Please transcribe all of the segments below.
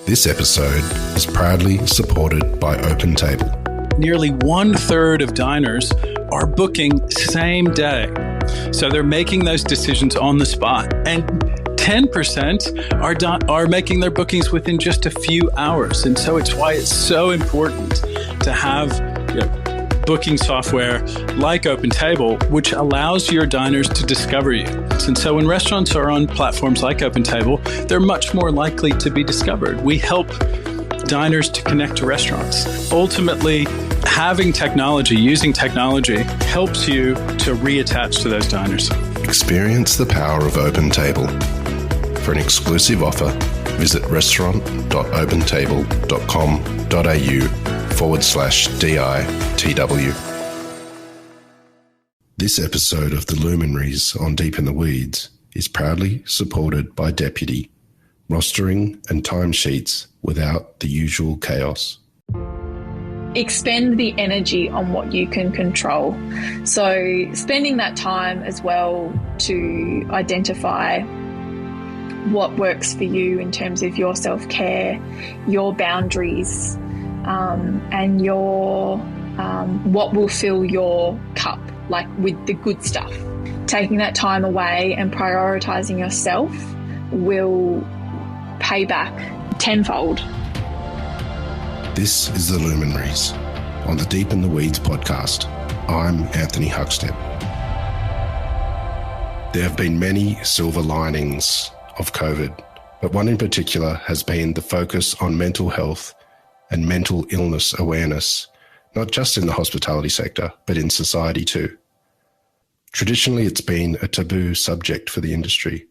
This episode is proudly supported by OpenTable. Nearly 1/3 of diners are booking same day. So they're making those decisions on the spot. And 10% are making their bookings within just a few hours. And so it's why it's so important to have booking software like OpenTable, which allows your diners to discover you. And so when restaurants are on platforms like OpenTable, they're much more likely to be discovered. We help diners to connect to restaurants. Ultimately, having technology, using technology, helps you to reattach to those diners. Experience the power of OpenTable. For an exclusive offer, visit restaurant.opentable.com.au/DITW. This episode of the Luminaries on Deep in the Weeds is proudly supported by Deputy, rostering and timesheets without the usual chaos. Expend the energy on what you can control. So spending that time as well to identify what works for you in terms of your self-care, your boundaries, and your what will fill your cup, like with the good stuff. Taking that time away and prioritising yourself will pay back tenfold. This is the Luminaries on the Deep in the Weeds podcast. I'm Anthony Huckstep. There have been many silver linings of COVID, but one in particular has been the focus on mental health and mental illness awareness, not just in the hospitality sector, but in society too. Traditionally, it's been a taboo subject for the industry,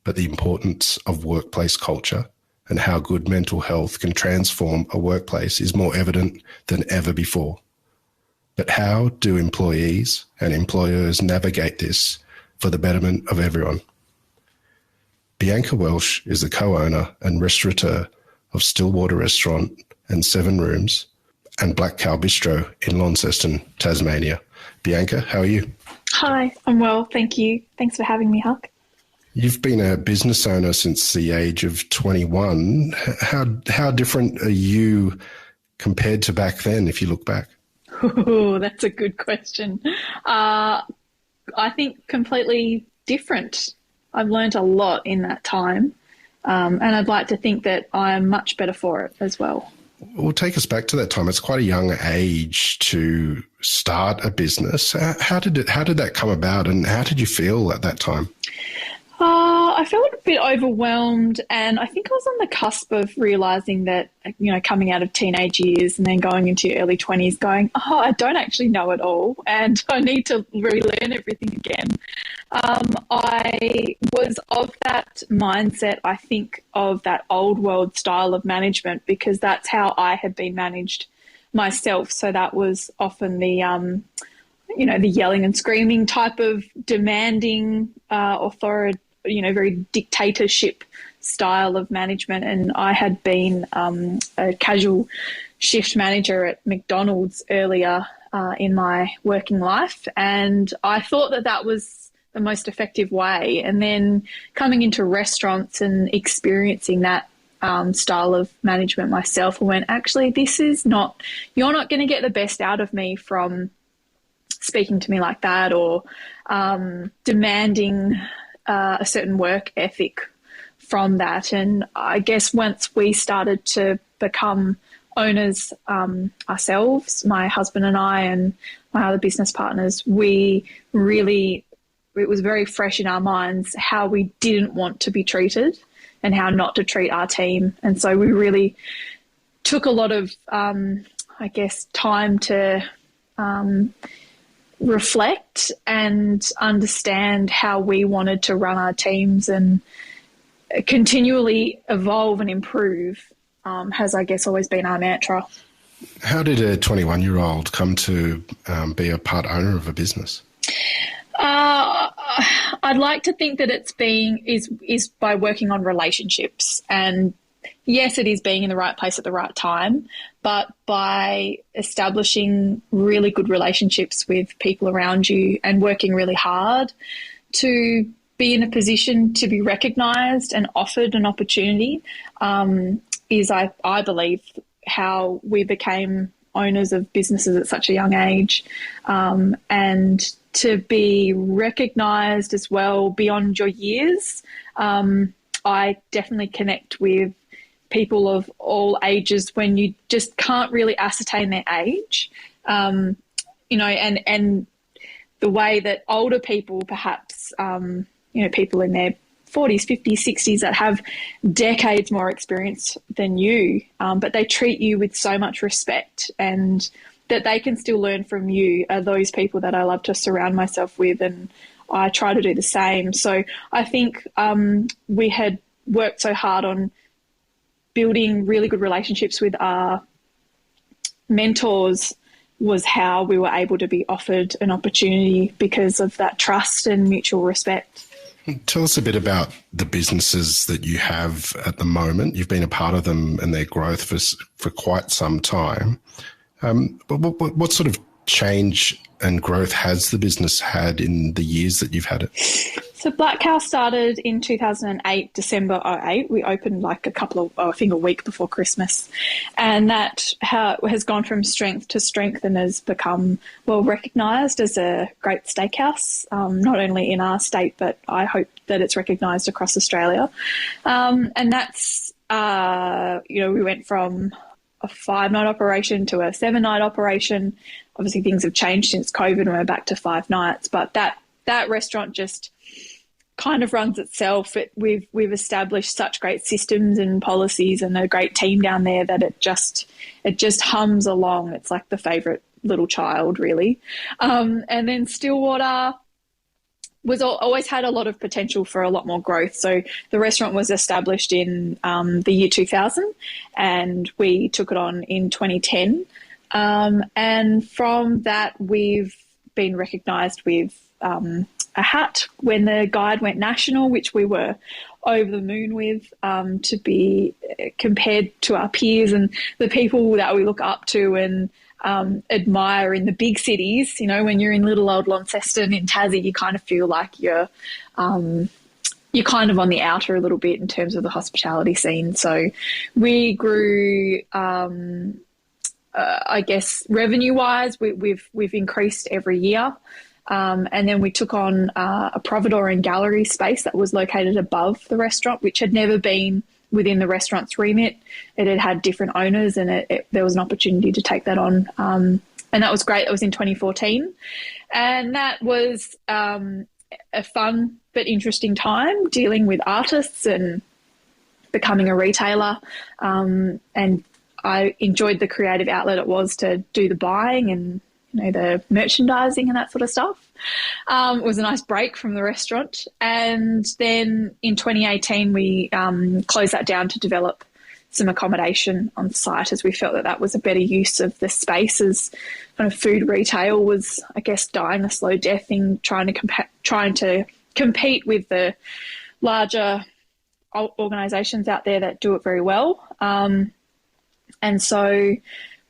but the importance of workplace culture and how good mental health can transform a workplace is more evident than ever before. But how do employees and employers navigate this for the betterment of everyone? Bianca Welsh is the co-owner and restaurateur of Stillwater Restaurant and 7 Rooms and Black Cow Bistro in Launceston, Tasmania. Bianca, how are you? Hi, I'm well, thank you. Thanks for having me, Huck. You've been a business owner since the age of 21. How different are you compared to back then, if you look back? Oh, that's a good question. I think completely different. I've learned a lot in that time, and I'd like to think that I'm much better for it as well. Well, take us back to that time. It's quite a young age to start a business. How did that come about, and how did you feel at that time? I felt a bit overwhelmed, and I think I was on the cusp of realising that, coming out of teenage years and then going into your early 20s going, I don't actually know it all and I need to relearn everything again. I was of that mindset, I think, of that old world style of management, because that's how I had been managed myself. So that was often the yelling and screaming type of demanding authority, very dictatorship style of management. And I had been a casual shift manager at McDonald's earlier in my working life. And I thought that was the most effective way. And then coming into restaurants and experiencing that style of management myself, I went, actually, you're not going to get the best out of me from speaking to me like that, or demanding a certain work ethic from that. And I guess once we started to become owners ourselves, my husband and I and my other business partners, it was very fresh in our minds how we didn't want to be treated and how not to treat our team. And so we really took a lot of, time to reflect and understand how we wanted to run our teams and continually evolve and improve has, I guess, always been our mantra. How did a 21-year-old come to be a part owner of a business? I'd like to think that is by working on relationships, and yes, it is being in the right place at the right time, but by establishing really good relationships with people around you and working really hard to be in a position to be recognised and offered an opportunity. I believe, how we became owners of businesses at such a young age, and to be recognised as well beyond your years. I definitely connect with people of all ages when you just can't really ascertain their age, and the way that older people, perhaps, people in their 40s, 50s, 60s that have decades more experience than you, but they treat you with so much respect, and that they can still learn from you, are those people that I love to surround myself with, and I try to do the same. So I think we had worked so hard on building really good relationships with our mentors was how we were able to be offered an opportunity, because of that trust and mutual respect. Tell us a bit about the businesses that you have at the moment. You've been a part of them and their growth for quite some time. But what sort of change and growth has the business had in the years that you've had it? So Black Cow started in 2008, December 2008. We opened a week before Christmas. And that has gone from strength to strength and has become well recognised as a great steakhouse, not only in our state, but I hope that it's recognised across Australia. And that's, we went from a 5-night operation to a 7-night operation. Obviously things have changed since COVID and we're back to 5 nights, but that restaurant just kind of runs itself. We've established such great systems and policies and a great team down there that it just hums along. It's like the favourite little child, really. And then Stillwater always had a lot of potential for a lot more growth. So the restaurant was established in the year 2000, and we took it on in 2010. And from that, we've been recognised with a hat when the guide went national, which we were over the moon with, to be compared to our peers and the people that we look up to and admire in the big cities. When you're in little old Launceston in Tassie, you kind of feel like you're kind of on the outer a little bit in terms of the hospitality scene. So we grew, I guess, revenue-wise, we've increased every year. And then we took on a providore and gallery space that was located above the restaurant, which had never been within the restaurant's remit. It had had different owners, and there was an opportunity to take that on. And that was great. That was in 2014. And that was a fun but interesting time dealing with artists and becoming a retailer. And I enjoyed the creative outlet it was to do the buying and the merchandising and that sort of stuff. It was a nice break from the restaurant. And then in 2018, we closed that down to develop some accommodation on site, as we felt that was a better use of the space, as kind of food retail was, I guess, dying a slow death in trying to compete with the larger organisations out there that do it very well. And so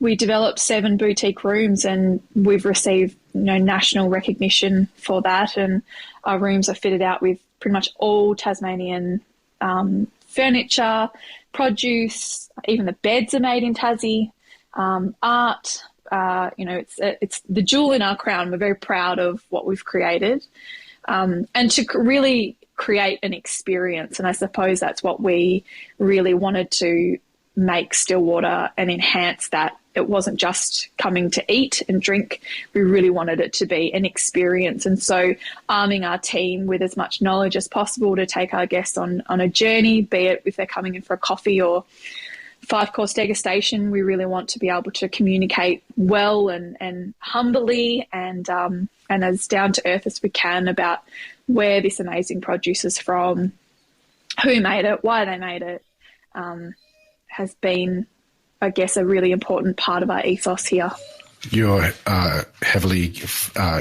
we developed 7 boutique rooms, and we've received national recognition for that. And our rooms are fitted out with pretty much all Tasmanian furniture, produce, even the beds are made in Tassie, art. It's the jewel in our crown. We're very proud of what we've created, and to really create an experience. And I suppose that's what we really wanted to make Stillwater and enhance that. It wasn't just coming to eat and drink. We really wanted it to be an experience. And so arming our team with as much knowledge as possible to take our guests on a journey, be it if they're coming in for a coffee or 5-course degustation. We really want to be able to communicate well and humbly and as down to earth as we can about where this amazing produce is from, who made it, why they made it. Has been, I guess, a really important part of our ethos here. You're heavily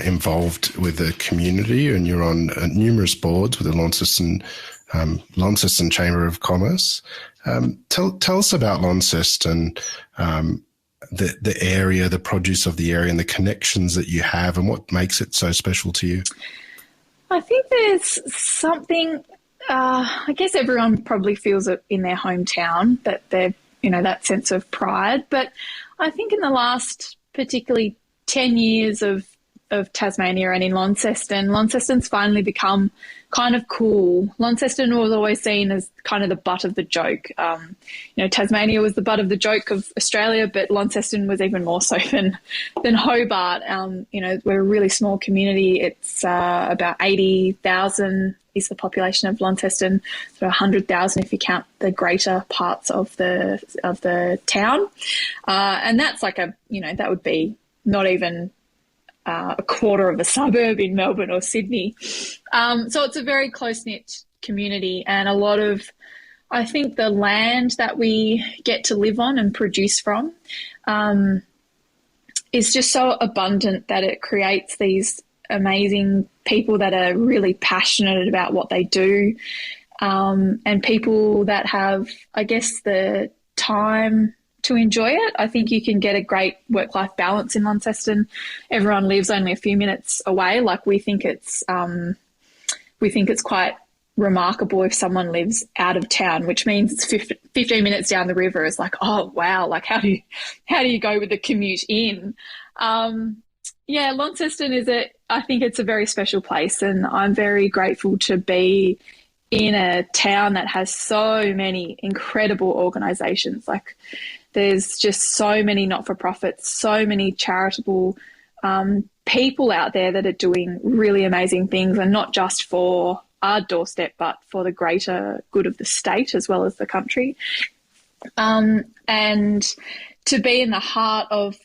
involved with the community, and you're on numerous boards with the Launceston Chamber of Commerce. Tell us about Launceston, the area, the produce of the area, and the connections that you have, and what makes it so special to you. I think there's something. I guess everyone probably feels it in their hometown, that they're that sense of pride. But I think in the last particularly 10 years of Tasmania and in Launceston's finally become kind of cool. Launceston was always seen as kind of the butt of the joke. Tasmania was the butt of the joke of Australia, but Launceston was even more so than Hobart. We're a really small community. It's about 80,000 is the population of Launceston, so 100,000 if you count the greater parts of the town. And that's like that would be not even a quarter of a suburb in Melbourne or Sydney. So it's a very close-knit community, and a lot of, I think, the land that we get to live on and produce from is just so abundant that it creates these amazing people that are really passionate about what they do, and people that have, I guess, the time to enjoy it. I think you can get a great work-life balance in Launceston. Everyone lives only a few minutes away. Like, we think it's quite remarkable if someone lives out of town, which means it's 15 minutes down the river. It's like, oh wow, like how do you go with the commute in? Launceston I think it's a very special place, and I'm very grateful to be in a town that has so many incredible organisations. Like, there's just so many not-for-profits, so many charitable people out there that are doing really amazing things, and not just for our doorstep, but for the greater good of the state as well as the country. And to be in the heart of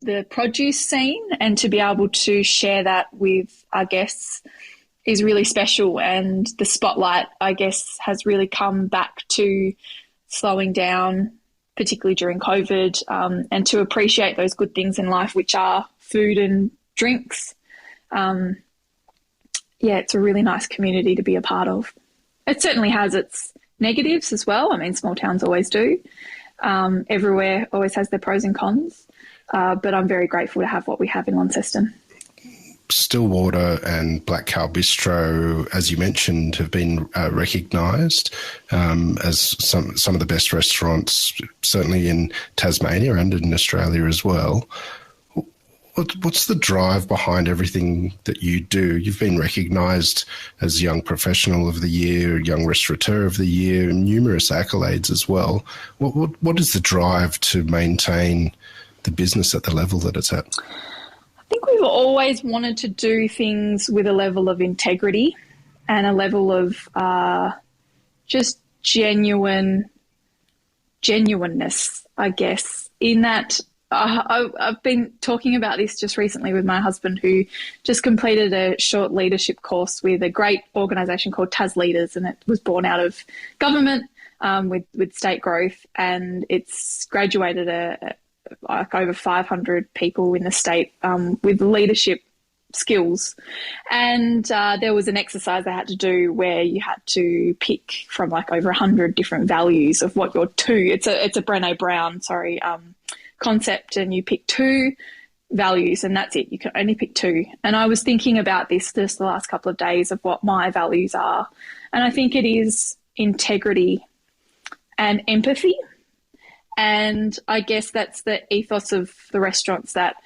the produce scene and to be able to share that with our guests is really special. And the spotlight, I guess, has really come back to slowing down, particularly during COVID, and to appreciate those good things in life, which are food and drinks. It's a really nice community to be a part of. It certainly has its negatives as well. I mean, small towns always do. Everywhere always has their pros and cons, but I'm very grateful to have what we have in Launceston. Stillwater and Black Cow Bistro, as you mentioned, have been recognised as some of the best restaurants, certainly in Tasmania and in Australia as well. What's the drive behind everything that you do? You've been recognised as Young Professional of the Year, Young Restaurateur of the Year, and numerous accolades as well. What is the drive to maintain the business at the level that it's at? I think we've always wanted to do things with a level of integrity and a level of just genuineness, I guess, in that I've been talking about this just recently with my husband, who just completed a short leadership course with a great organisation called Tas Leaders, and it was born out of government with state growth, and it's graduated like over 500 people in the state with leadership skills. And there was an exercise they had to do where you had to pick from like over 100 different values of what your it's a Brené Brown, concept, and you pick 2 values and that's it. You can only pick 2. And I was thinking about this just the last couple of days of what my values are. And I think it is integrity and empathy. And I guess that's the ethos of the restaurants, that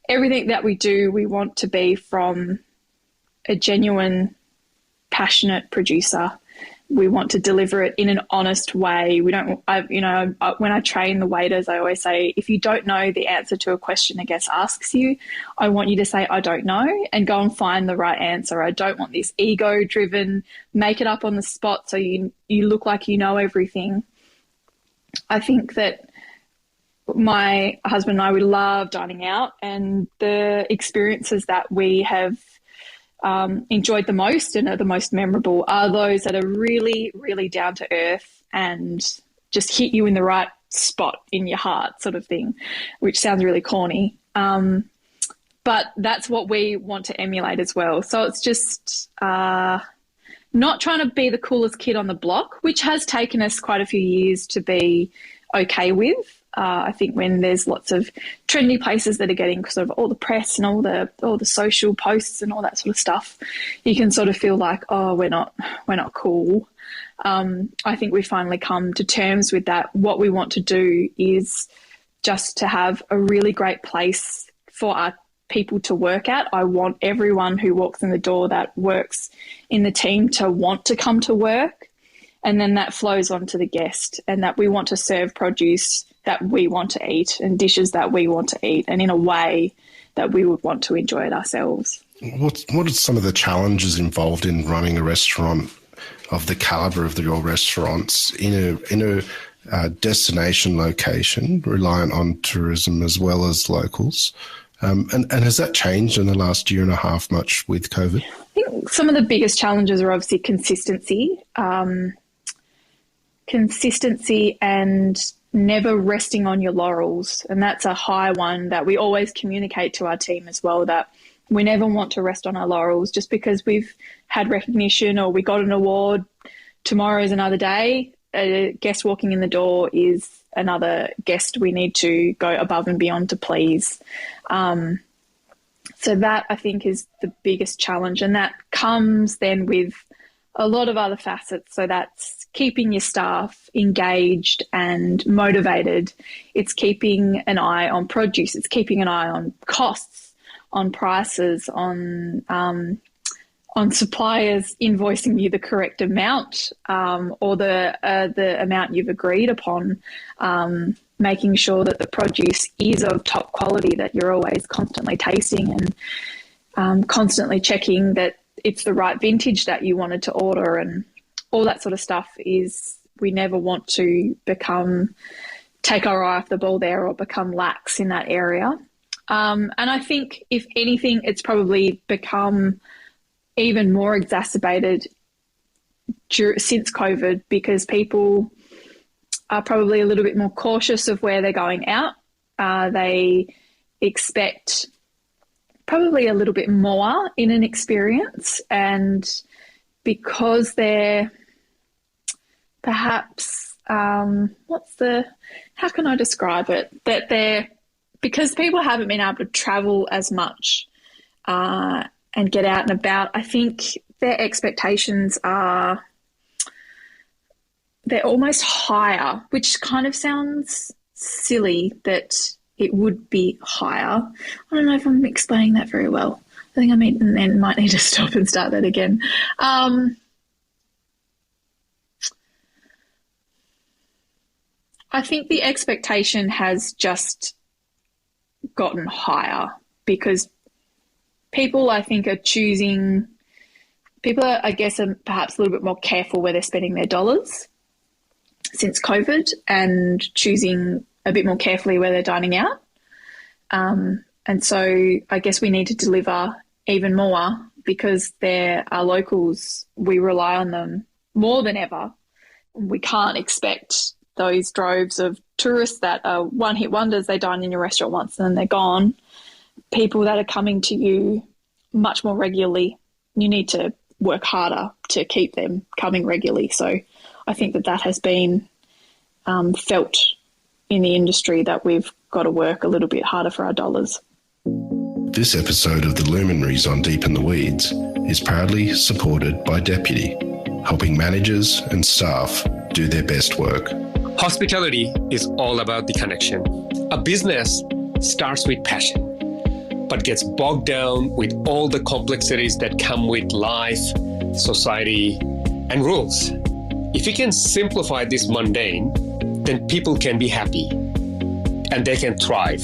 everything that we do, we want to be from a genuine, passionate producer. We want to deliver it in an honest way. We don't, when I train the waiters, I always say, if you don't know the answer to a question a guest asks you, I want you to say, I don't know, and go and find the right answer. I don't want this ego-driven, make it up on the spot so you look like you know everything. I think that my husband and I, we love dining out, and the experiences that we have enjoyed the most and are the most memorable are those that are really, really down to earth and just hit you in the right spot in your heart, sort of thing, which sounds really corny. But that's what we want to emulate as well. So it's just not trying to be the coolest kid on the block, which has taken us quite a few years to be okay with. I think when there's lots of trendy places that are getting sort of all the press and all the social posts and all that sort of stuff, you can sort of feel like, oh, we're not cool. I think we finally come to terms with that. What we want to do is just to have a really great place for our people to work at. I want everyone who walks in the door that works in the team to want to come to work, and then that flows on to the guest, and that we want to serve produce that we want to eat and dishes that we want to eat, and in a way that we would want to enjoy it ourselves. What are some of the challenges involved in running a restaurant of the calibre of your restaurants in a destination location reliant on tourism as well as locals? And has that changed in the last year and a half much with COVID? I think some of the biggest challenges are obviously consistency. Consistency and never resting on your laurels. And that's a high one that we always communicate to our team as well, that we never want to rest on our laurels just because we've had recognition or we got an award. Tomorrow is another day. A guest walking in the door is another guest we need to go above and beyond to please. So that, I think, is the biggest challenge, and that comes then with a lot of other facets. So that's keeping your staff engaged and motivated. It's keeping an eye on produce. It's keeping an eye on costs, on prices, on suppliers invoicing you the correct amount or the amount you've agreed upon, making sure that the produce is of top quality, that you're always constantly tasting and constantly checking that it's the right vintage that you wanted to order, and all that sort of stuff. Is we never want to take our eye off the ball there or become lax in that area. And I think, if anything, it's probably become even more exacerbated since COVID, because people are probably a little bit more cautious of where they're going out. They expect probably a little bit more in an experience, and because they're perhaps how can I describe it? Because people haven't been able to travel as much and get out and about, I think their expectations they're almost higher, which kind of sounds silly that it would be higher. I don't know if I'm explaining that very well. I think I might need to stop and start that again. I think the expectation has just gotten higher because people, I think, are perhaps a little bit more careful where they're spending their dollars since COVID, and choosing a bit more carefully where they're dining out. And so I guess we need to deliver even more because they're our locals. We rely on them more than ever. We can't expect those droves of tourists that are one-hit wonders. They dine in your restaurant once and then they're gone. People that are coming to you much more regularly, you need to work harder to keep them coming regularly. So I think that has been felt in the industry, that we've got to work a little bit harder for our dollars. This episode of the Luminaries on Deep in the Weeds is proudly supported by Deputy, helping managers and staff do their best work. Hospitality is all about the connection. A business starts with passion, but gets bogged down with all the complexities that come with life, society, and rules. If you can simplify this mundane, then people can be happy and they can thrive.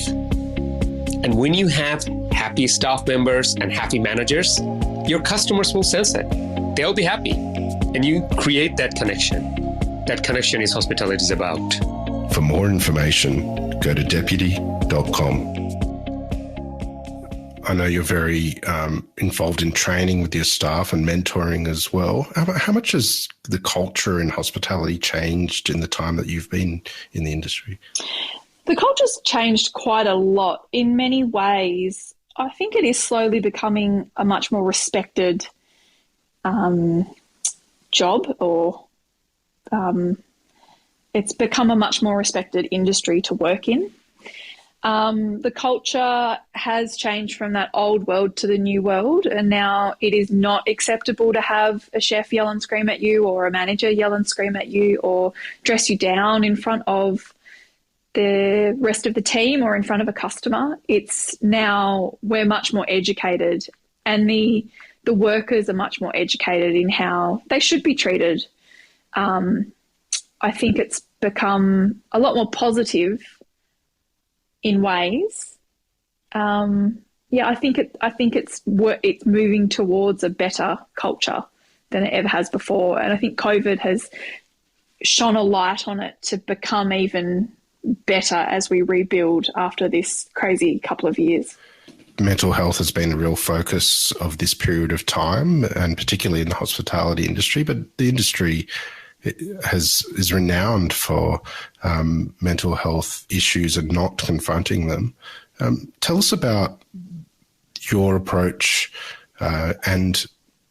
And when you have happy staff members and happy managers, your customers will sense it. They'll be happy, and you create that connection. That connection is hospitality is about. For more information, go to deputy.com. I know you're very involved in training with your staff and mentoring as well. How much has the culture in hospitality changed in the time that you've been in the industry? The culture's changed quite a lot in many ways. I think it is slowly becoming a much more respected job, or it's become a much more respected industry to work in. The culture has changed from that old world to the new world, and now it is not acceptable to have a chef yell and scream at you, or a manager yell and scream at you, or dress you down in front of the rest of the team or in front of a customer. It's now we're much more educated, and the workers are much more educated in how they should be treated. I think it's become a lot more positive in ways. I think it's moving towards a better culture than it ever has before, and I think COVID has shone a light on it to become even better as we rebuild after this crazy couple of years. Mental health has been a real focus of this period of time, and particularly in the hospitality industry, but the industry is renowned for mental health issues and not confronting them. Tell us about your approach and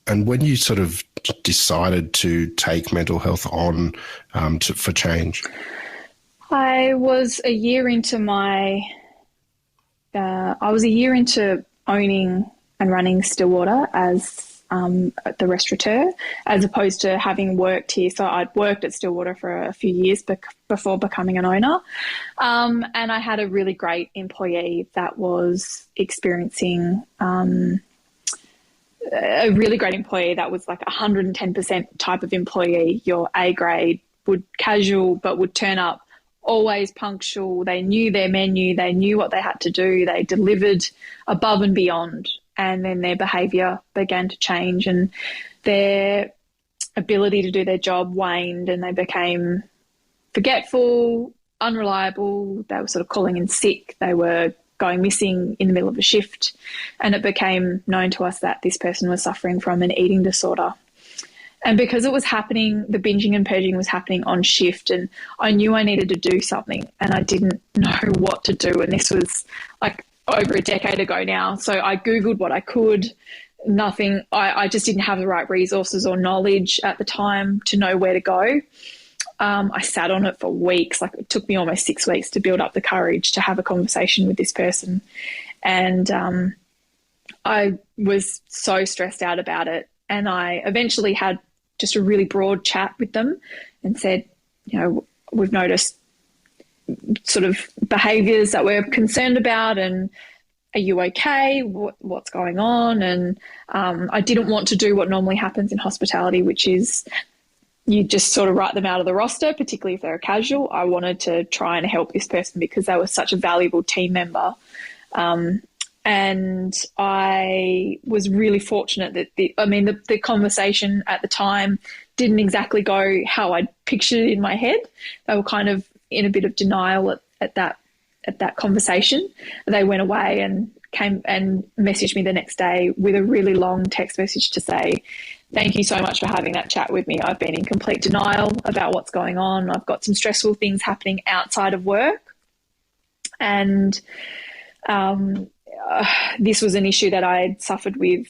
when you sort of decided to take mental health on for change. I was a year into owning and running Stillwater as the restaurateur, as opposed to having worked here. So I'd worked at Stillwater for a few years before becoming an owner. And I had a really great employee that was experiencing a really great employee that was like 110% type of employee, your A grade, casual, but would turn up always punctual. They knew their menu. They knew what they had to do. They delivered above and beyond. And then their behaviour began to change, and their ability to do their job waned, and they became forgetful, unreliable. They were sort of calling in sick. They were going missing in the middle of a shift. And it became known to us that this person was suffering from an eating disorder. And because it was happening, the binging and purging was happening on shift, and I knew I needed to do something, and I didn't know what to do. And this was like over a decade ago now. So I Googled what I could. Nothing. I just didn't have the right resources or knowledge at the time to know where to go. I sat on it for weeks. Like, it took me almost 6 weeks to build up the courage to have a conversation with this person. And I was so stressed out about it. And I eventually had just a really broad chat with them and said, you know, we've noticed sort of behaviours that we're concerned about, and are you okay? What's going on? And I didn't want to do what normally happens in hospitality, which is you just sort of write them out of the roster, particularly if they're a casual. I wanted to try and help this person because they were such a valuable team member. And I was really fortunate that the conversation at the time didn't exactly go how I'd pictured it in my head. They were kind of in a bit of denial at that conversation. They went away and came and messaged me the next day with a really long text message to say, thank you so much for having that chat with me. I've been in complete denial about what's going on. I've got some stressful things happening outside of work. And this was an issue that I had suffered with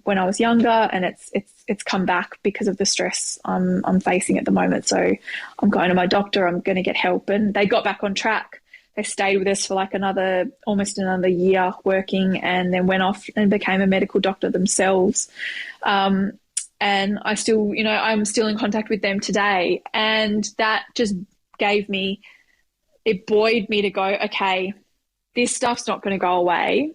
when I was younger, and it's come back because of the stress I'm facing at the moment. So I'm going to my doctor. I'm going to get help. And they got back on track. They stayed with us for like almost another year working, and then went off and became a medical doctor themselves. And I still, I'm still in contact with them today. And that just it buoyed me to go, okay, this stuff's not going to go away.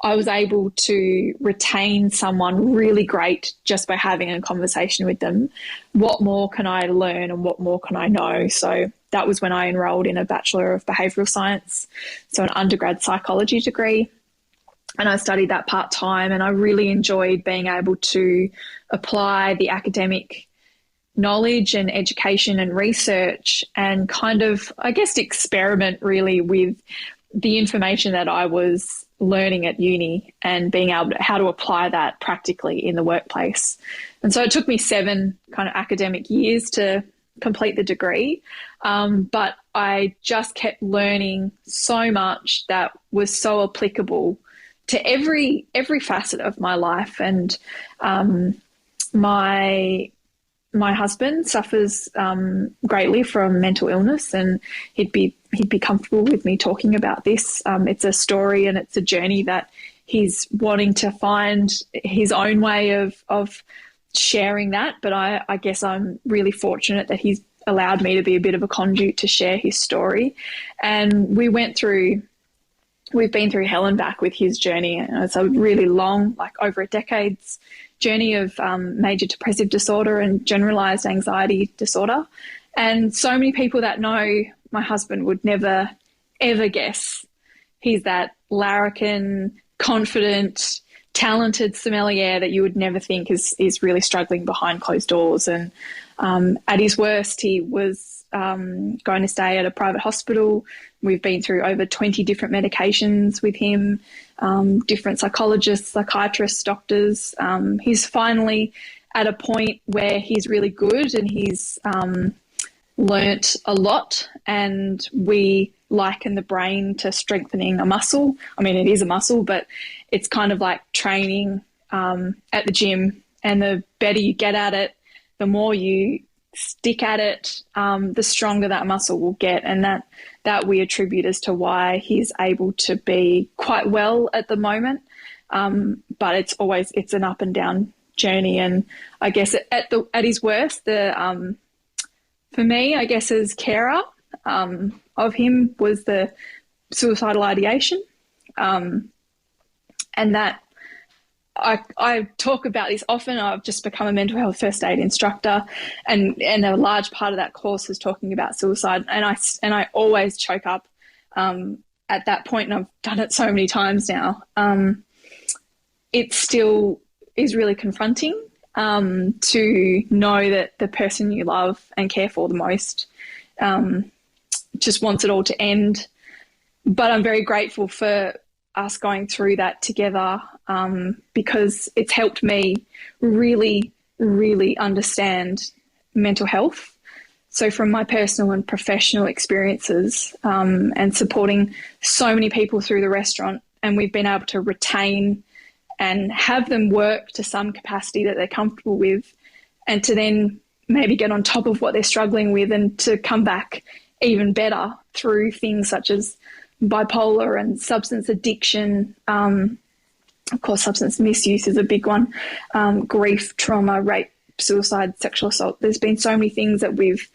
I was able to retain someone really great just by having a conversation with them. What more can I learn, and what more can I know? So that was when I enrolled in a Bachelor of Behavioural Science, so an undergrad psychology degree. And I studied that part-time, and I really enjoyed being able to apply the academic knowledge and education and research and kind of, I guess, experiment really with the information that I was learning at uni and being able to how to apply that practically in the workplace. And so it took me 7 kind of academic years to complete the degree, but I just kept learning so much that was so applicable to every facet of my life. And my my husband suffers greatly from mental illness, and he'd be comfortable with me talking about this. It's a story and it's a journey that he's wanting to find his own way of sharing that. But I guess I'm really fortunate that he's allowed me to be a bit of a conduit to share his story. And we've been through hell and back with his journey. And it's a really long, like over a decade's journey of major depressive disorder and generalized anxiety disorder. And so many people that know my husband would never, ever guess he's that larrikin, confident, talented sommelier that you would never think is really struggling behind closed doors. And at his worst, he was going to stay at a private hospital. We've been through over 20 different medications with him, different psychologists, psychiatrists, doctors. He's finally at a point where he's really good and he's learnt a lot, and we liken the brain to strengthening a muscle. I mean, it is a muscle, but it's kind of like training at the gym, and the better you get at it, the more you stick at it, the stronger that muscle will get. And that we attribute as to why he's able to be quite well at the moment. But it's an up and down journey. And I guess at his worst, for me, I guess as carer of him was the suicidal ideation. And that I talk about this often. I've just become a mental health first aid instructor, and a large part of that course is talking about suicide. And I always choke up at that point, and I've done it so many times now. It still is really confronting to know that the person you love and care for the most just wants it all to end. But I'm very grateful for us going through that together, because it's helped me really, really understand mental health. So from my personal and professional experiences, and supporting so many people through the restaurant, and we've been able to retain and have them work to some capacity that they're comfortable with, and to then maybe get on top of what they're struggling with and to come back even better through things such as bipolar and substance addiction. Of course, substance misuse is a big one. Grief, trauma, rape, suicide, sexual assault. There's been so many things that we've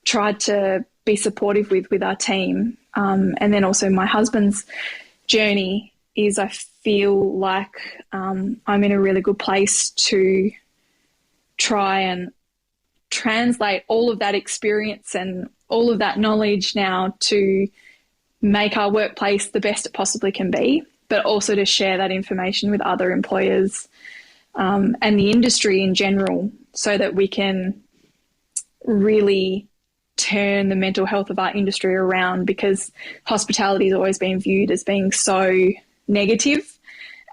tried to be supportive with our team. And then also my husband's journey is, I feel like I'm in a really good place to try and translate all of that experience and all of that knowledge now to make our workplace the best it possibly can be, but also to share that information with other employers and the industry in general, so that we can really turn the mental health of our industry around, because hospitality has always been viewed as being so negative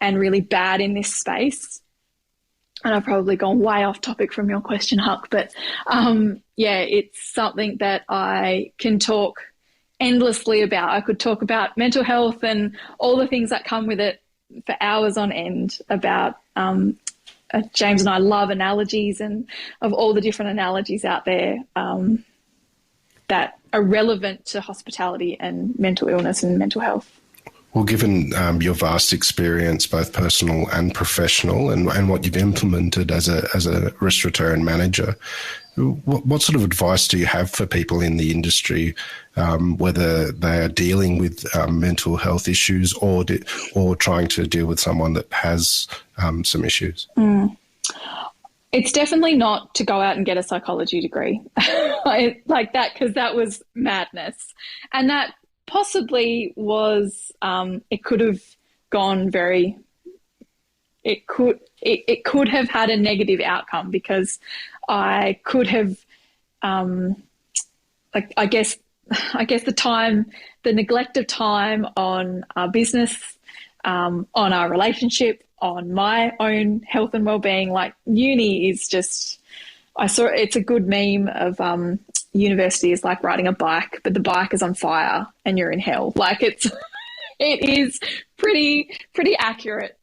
and really bad in this space. And I've probably gone way off topic from your question, Huck, but it's something that I can talk endlessly about. I could talk about mental health and all the things that come with it for hours on end about James and I love analogies, and of all the different analogies out there that are relevant to hospitality and mental illness and mental health. Well, given your vast experience, both personal and professional, and what you've implemented as a restaurateur and manager, what sort of advice do you have for people in the industry, whether they are dealing with mental health issues or trying to deal with someone that has some issues? It's definitely not to go out and get a psychology degree like that, because that was madness. And that possibly was, it could have gone it could have had a negative outcome, because I could have, I guess the neglect of time on our business, on our relationship, on my own health and well-being. Like, uni is just, it's a good meme of university is like riding a bike, but the bike is on fire and you're in hell. Like, it is pretty accurate.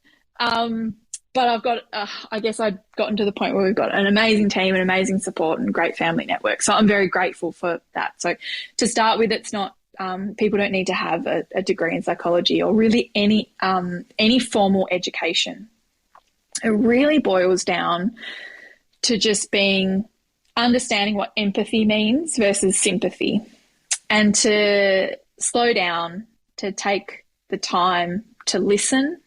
but I've got, I guess I've gotten to the point where we've got an amazing team and amazing support and great family network. So I'm very grateful for that. So to start with, it's not, people don't need to have a degree in psychology or really any formal education. It really boils down to just understanding what empathy means versus sympathy, and to slow down, to take the time to listen,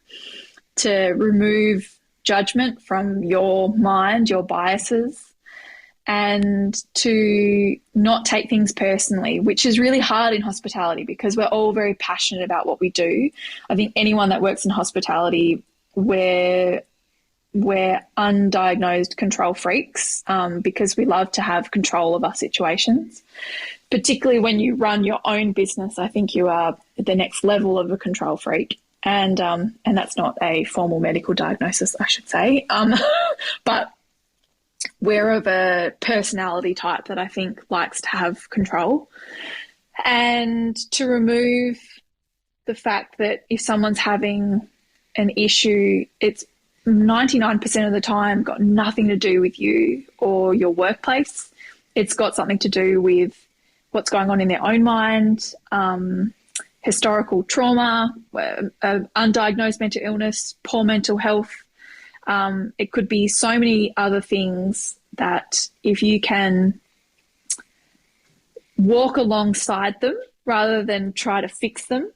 to remove judgment from your mind, your biases, and to not take things personally, which is really hard in hospitality because we're all very passionate about what we do. I think anyone that works in hospitality, we're undiagnosed control freaks because we love to have control of our situations. Particularly when you run your own business, I think you are the next level of a control freak. And that's not a formal medical diagnosis, I should say. But we're of a personality type that I think likes to have control. And to remove the fact that if someone's having an issue, it's 99% of the time got nothing to do with you or your workplace. It's got something to do with what's going on in their own mind, historical trauma, undiagnosed mental illness, poor mental health. It could be so many other things that if you can walk alongside them rather than try to fix them,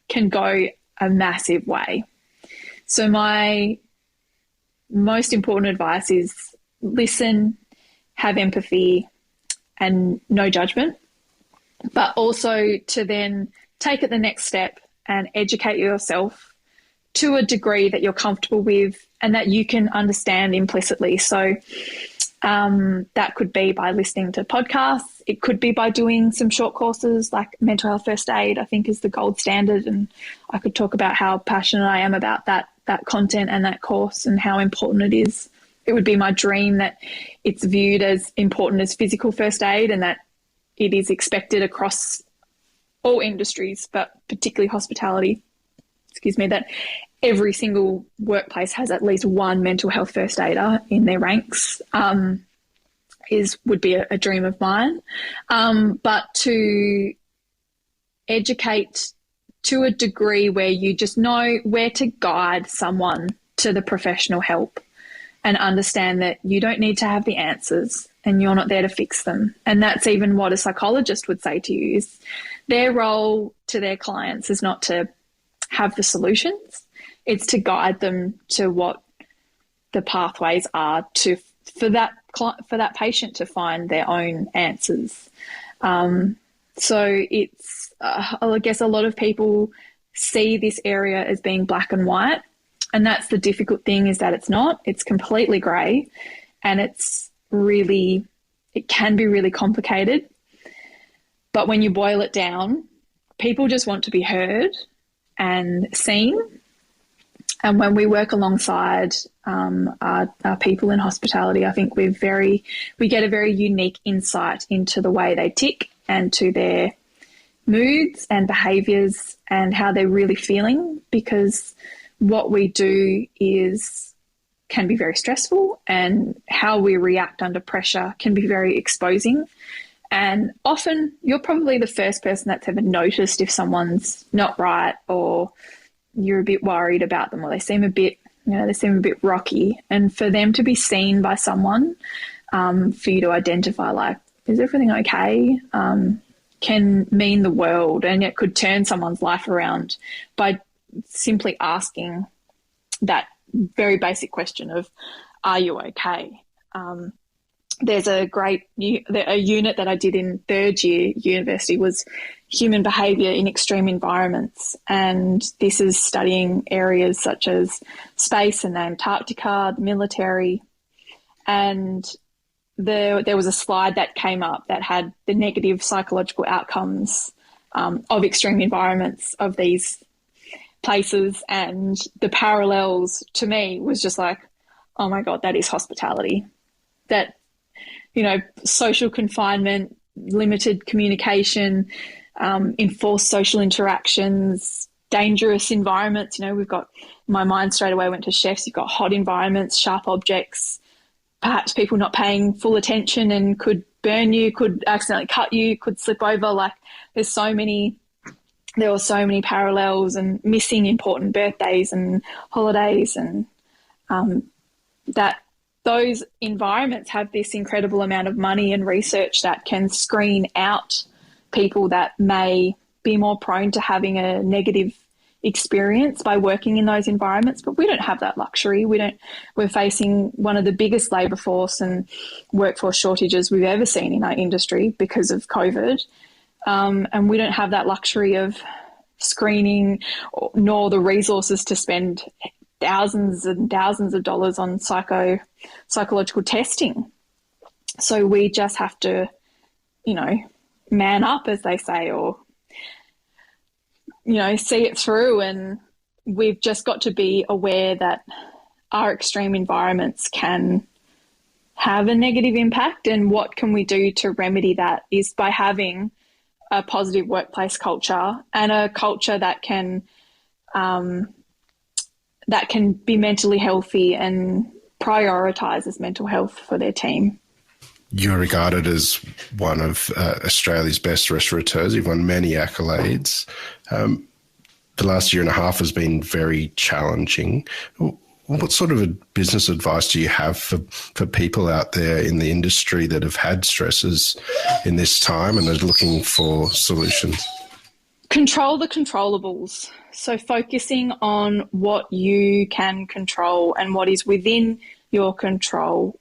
can go a massive way. So my most important advice is listen, have empathy, and no judgment, but also to then take it the next step and educate yourself to a degree that you're comfortable with and that you can understand implicitly. So that could be by listening to podcasts. It could be by doing some short courses like mental health first aid, I think is the gold standard. And I could talk about how passionate I am about that content and that course and how important it is. It would be my dream that it's viewed as important as physical first aid and that it is expected across all industries, but particularly hospitality, that every single workplace has at least one mental health first aider in their ranks, would be a dream of mine. But to educate to a degree where you just know where to guide someone to the professional help and understand that you don't need to have the answers and you're not there to fix them. And that's even what a psychologist would say to you, is their role to their clients is not to have the solutions. It's to guide them to what the pathways are for that patient to find their own answers. So it's, I guess a lot of people see this area as being black and white, and that's the difficult thing, is that it's not. It's completely grey, and it can be really complicated. But when you boil it down, people just want to be heard and seen. And when we work alongside our people in hospitality, I think we get a very unique insight into the way they tick and to their moods and behaviours and how they're really feeling, because what we do can be very stressful, and how we react under pressure can be very exposing. And often you're probably the first person that's ever noticed if someone's not right, or you're a bit worried about them, or they seem a bit rocky. And for them to be seen by someone, for you to identify, like, is everything okay, can mean the world, and it could turn someone's life around by simply asking that very basic question of, are you okay? There's a unit that I did in third year university was human behaviour in extreme environments, and this is studying areas such as space and Antarctica, the military, and there was a slide that came up that had the negative psychological outcomes of extreme environments of these places, and the parallels to me was just like, oh my God, that is hospitality. That, social confinement, limited communication, enforced social interactions, dangerous environments. We've got my mind straight away went to chefs. You've got hot environments, sharp objects, perhaps people not paying full attention and could burn you, could accidentally cut you, could slip over. Like there were so many parallels and missing important birthdays and holidays, and that those environments have this incredible amount of money and research that can screen out people that may be more prone to having a negative experience by working in those environments. But we don't have that luxury. We're facing one of the biggest labour force and workforce shortages we've ever seen in our industry because of COVID. And we don't have that luxury of screening nor the resources to spend thousands and thousands of dollars on psychological testing. So we just have to, man up, as they say, or, see it through. And we've just got to be aware that our extreme environments can have a negative impact, and what can we do to remedy that is by having a positive workplace culture and a culture that can be mentally healthy and prioritises mental health for their team. You're regarded as one of Australia's best restaurateurs. You've won many accolades. The last year and a half has been very challenging. What sort of business advice do you have for people out there in the industry that have had stresses in this time and are looking for solutions? Control the controllables. So focusing on what you can control and what is within your control.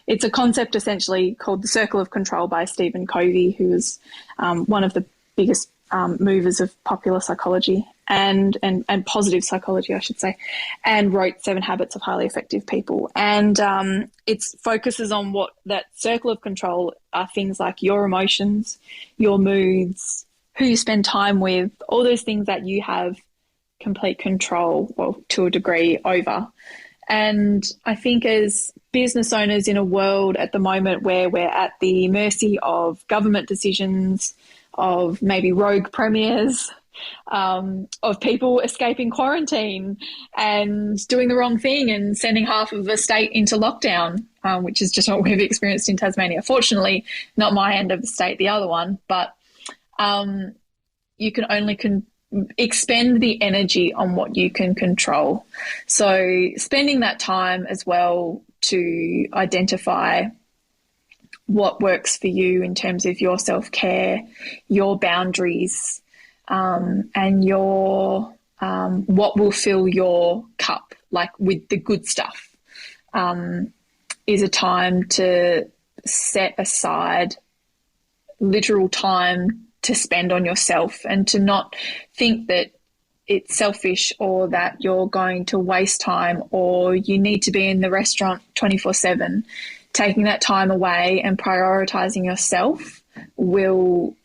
It's a concept essentially called the Circle of Control by Stephen Covey, who is one of the biggest movers of popular psychology and positive psychology, I should say, and wrote 7 Habits of Highly Effective People. And it focuses on what that circle of control are, things like your emotions, your moods, who you spend time with, all those things that you have complete control, well, to a degree, over. And I think as business owners in a world at the moment where we're at the mercy of government decisions, of maybe rogue premiers, of people escaping quarantine and doing the wrong thing and sending half of the state into lockdown, which is just what we've experienced in Tasmania. Fortunately, not my end of the state, the other one, but you can only expend the energy on what you can control. So spending that time as well to identify what works for you in terms of your self-care, your boundaries, and your what will fill your cup, like with the good stuff, is a time to set aside literal time to spend on yourself, and to not think that it's selfish or that you're going to waste time or you need to be in the restaurant 24/7. Taking that time away and prioritizing yourself will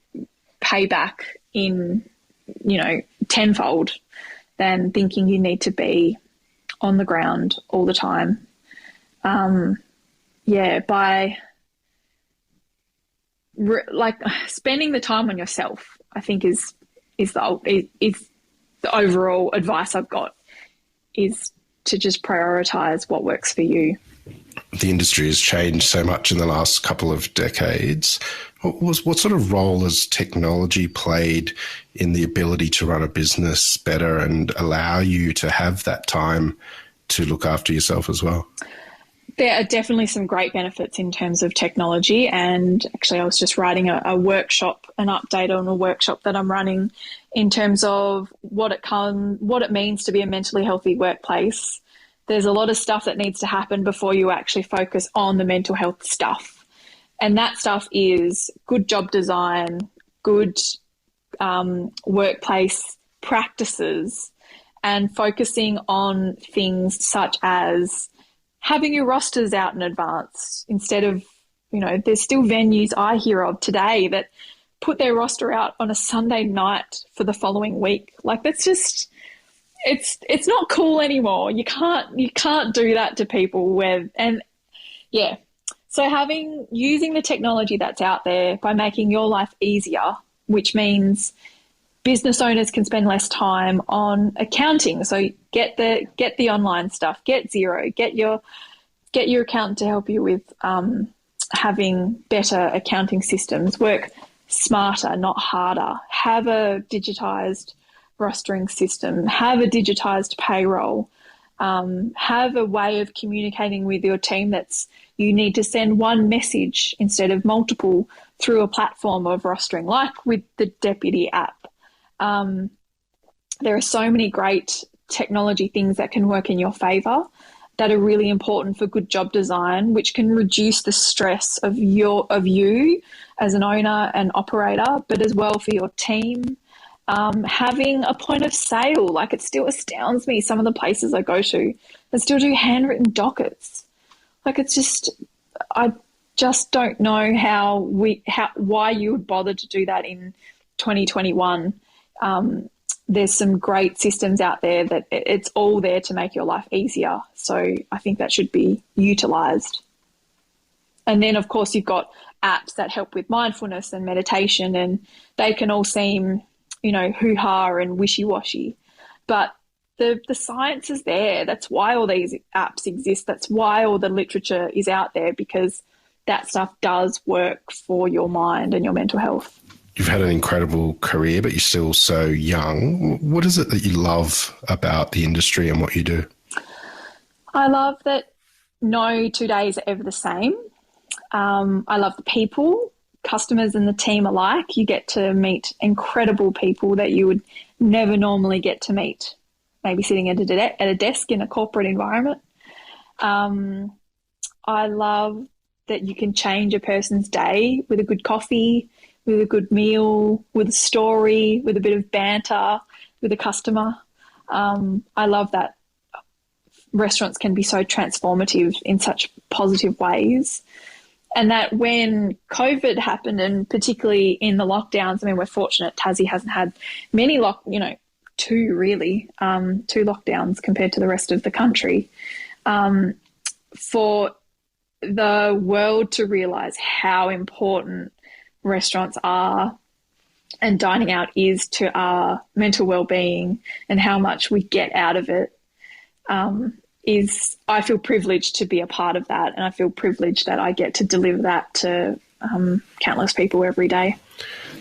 pay back in, tenfold than thinking you need to be on the ground all the time. By spending the time on yourself, I think is the overall advice I've got, is to just prioritize what works for you. The industry has changed so much in the last couple of decades. What sort of role has technology played in the ability to run a business better and allow you to have that time to look after yourself as well? There are definitely some great benefits in terms of technology, and actually I was just writing a workshop, an update on a workshop that I'm running in terms of what it means to be a mentally healthy workplace. There's a lot of stuff that needs to happen before you actually focus on the mental health stuff, and that stuff is good job design, good workplace practices, and focusing on things such as having your rosters out in advance instead of, there's still venues I hear of today that put their roster out on a Sunday night for the following week. Like, that's just, it's not cool anymore. You can't do that to people So using the technology that's out there by making your life easier, which means business owners can spend less time on accounting. So get the online stuff, get Xero, get your accountant to help you with having better accounting systems. Work smarter, not harder. Have a digitized rostering system. Have a digitized payroll. Have a way of communicating with your team that's you need to send one message instead of multiple through a platform of rostering, like with the Deputy app. There are so many great technology things that can work in your favour that are really important for good job design, which can reduce the stress of you as an owner and operator, but as well for your team. Having a point of sale, like it still astounds me, some of the places I go to that still do handwritten dockets. Like it's just, I just don't know why you would bother to do that in 2021. There's some great systems out there that it's all there to make your life easier. So I think that should be utilised. And then, of course, you've got apps that help with mindfulness and meditation, and they can all seem, hoo-ha and wishy-washy. But the science is there. That's why all these apps exist. That's why all the literature is out there, because that stuff does work for your mind and your mental health. You've had an incredible career, but you're still so young. What is it that you love about the industry and what you do? I love that no 2 days are ever the same. I love the people, customers and the team alike. You get to meet incredible people that you would never normally get to meet, maybe sitting at a desk in a corporate environment. I love that you can change a person's day with a good coffee, with a good meal, with a story, with a bit of banter, with a customer. I love that restaurants can be so transformative in such positive ways. And that when COVID happened, and particularly in the lockdowns, I mean, we're fortunate Tassie hasn't had many two lockdowns compared to the rest of the country. For the world to realise how important restaurants are and dining out is to our mental well-being and how much we get out of it, I feel privileged to be a part of that, and I feel privileged that I get to deliver that to countless people every day.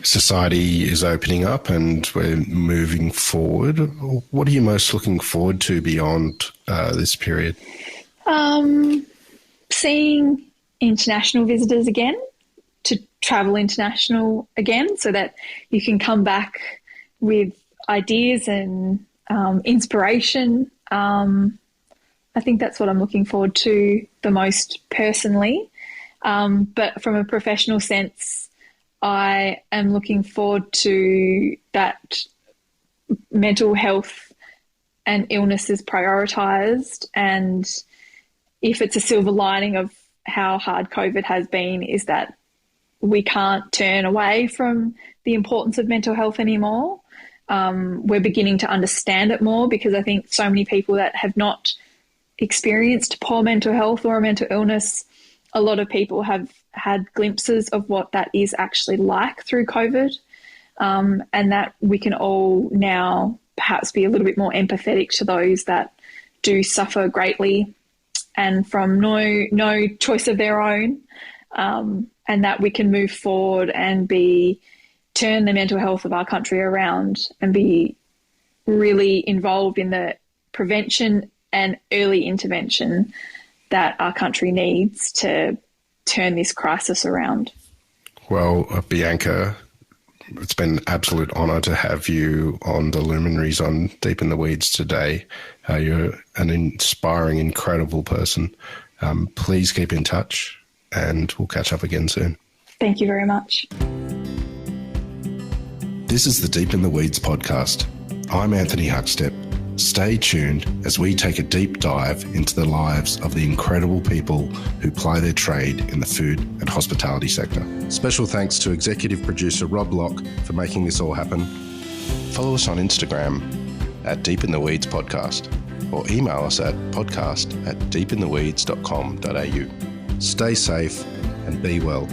Society is opening up and we're moving forward. What are you most looking forward to beyond this period? Seeing international visitors again, to travel international again, so that you can come back with ideas and inspiration. I think that's what I'm looking forward to the most personally. But from a professional sense, I am looking forward to that mental health and illness is prioritised. And if it's a silver lining of how hard COVID has been, is that we can't turn away from the importance of mental health anymore. We're beginning to understand it more, because I think so many people that have not experienced poor mental health or a mental illness, a lot of people have had glimpses of what that is actually like through COVID, and that we can all now perhaps be a little bit more empathetic to those that do suffer greatly and from no choice of their own, and that we can move forward and turn the mental health of our country around and be really involved in the prevention and early intervention that our country needs to turn this crisis around. Well, Bianca, it's been an absolute honour to have you on the Luminaries on Deep in the Weeds today. You're an inspiring, incredible person. Please keep in touch and we'll catch up again soon. Thank you very much. This is the Deep in the Weeds podcast. I'm Anthony Huckstep. Stay tuned as we take a deep dive into the lives of the incredible people who ply their trade in the food and hospitality sector. Special thanks to executive producer Rob Locke for making this all happen. Follow us on Instagram at Deep in the Weeds Podcast, or email us at podcast@deepintheweeds.com.au. Stay safe and be well.